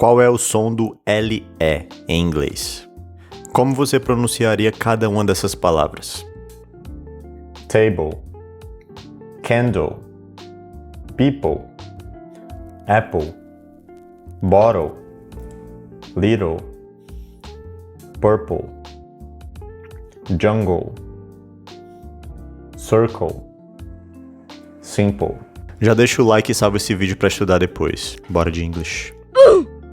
Qual é o som do LE em inglês? Como você pronunciaria cada uma dessas palavras? Table, candle, people, apple, bottle, little, purple, jungle, circle, simple. Já deixa o like e salva esse vídeo para estudar depois. Bora de English.